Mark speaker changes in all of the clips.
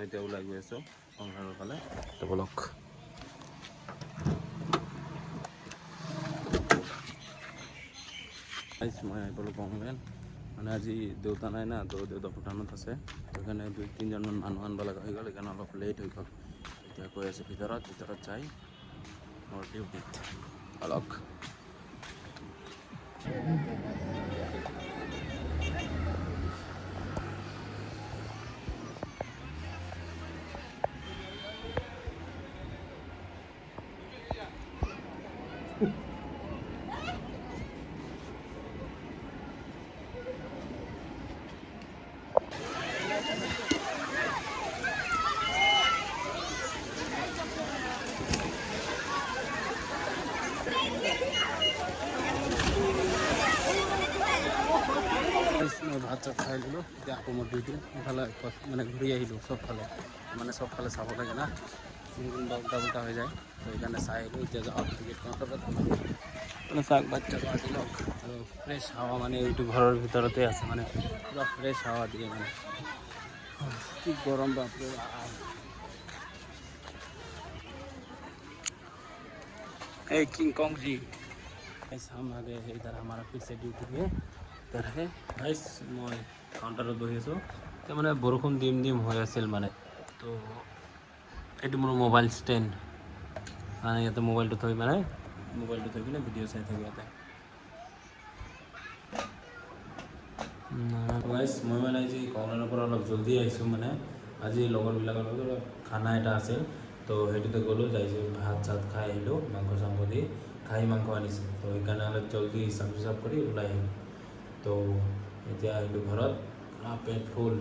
Speaker 1: মই এতিয়া ওলাই গৈ আছোঁ কংলাৰৰ ফালে তো বলক মই আহি পালোঁ কংলাৰ মানে আজি দেউতা নাই না তো দেউতা ভূটানত আছে তো সেইকাৰণে 2-3জনমান মানুহ আনিব লগা হৈ গ'ল সেইকাৰণে অলপ লেট হৈ গ'ল এতিয়া গৈ আছোঁ ভিতৰত যাই মোৰ ডিউটিত অলক মই ভাত চাত খাই দিলোঁ এতিয়া আকৌ মই ডিউটি ইফালে মানে ঘূৰি আহিলোঁ চবফালে চাব লাগে না উল্টা উল্টা হৈ যায় তো সেইকাৰণে চাই আহিলোঁ এতিয়া যাওঁ টিকেট কাউণ্টাৰত মানে চাওক বাচ্চাটো আদি লওক আৰু ফ্ৰেছ হাৱা মানে এইটো ঘৰৰ ভিতৰতে আছে মানে পুৰা ফ্ৰেছ হাৱা দিয়ে মানে কি গৰম বাপৰে এই किंग कॉन्ग जी ऐसा हम आ गए हैं इधर हमारा फिर से ड्यूटी पे इधर है गाइस मैं काउंटारत বহি আছোঁ এতিয়া মানে বৰষুণ দিম হৈ আছিল মানে তো এইটো মোৰ মোবাইল ষ্টেণ্ড মানে ইয়াতে মোবাইলটো থৈ কিনে ভিডিঅ' চাই থাকোঁ ইয়াতে গাইছ মই মানে আজি কংলাৰৰ পৰা অলপ জলদি আহিছোঁ মানে আজি লগৰবিলাকৰ লগত অলপ খানা এটা আছিল তো সেইটোতে গ'লোঁ যাইছোঁ ভাত চাত খাই আহিলোঁ মাংস চাংস দি খাহী মাংস আনিছোঁ তো সেইকাৰণে অলপ জলদি হিচাপ কৰি ওলাই আহিলোঁ তো এতিয়া আহিলোঁ ঘৰত পেট ফুল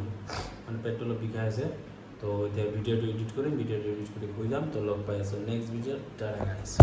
Speaker 1: মানে পেটটো অলপ বিষাই আছে তো এতিয়া ভিডিঅ'টো এডিট কৰি শুই যাম তো লগ পাই আছোঁ নেক্সট ভিডিঅ'ত টাটা গাইছ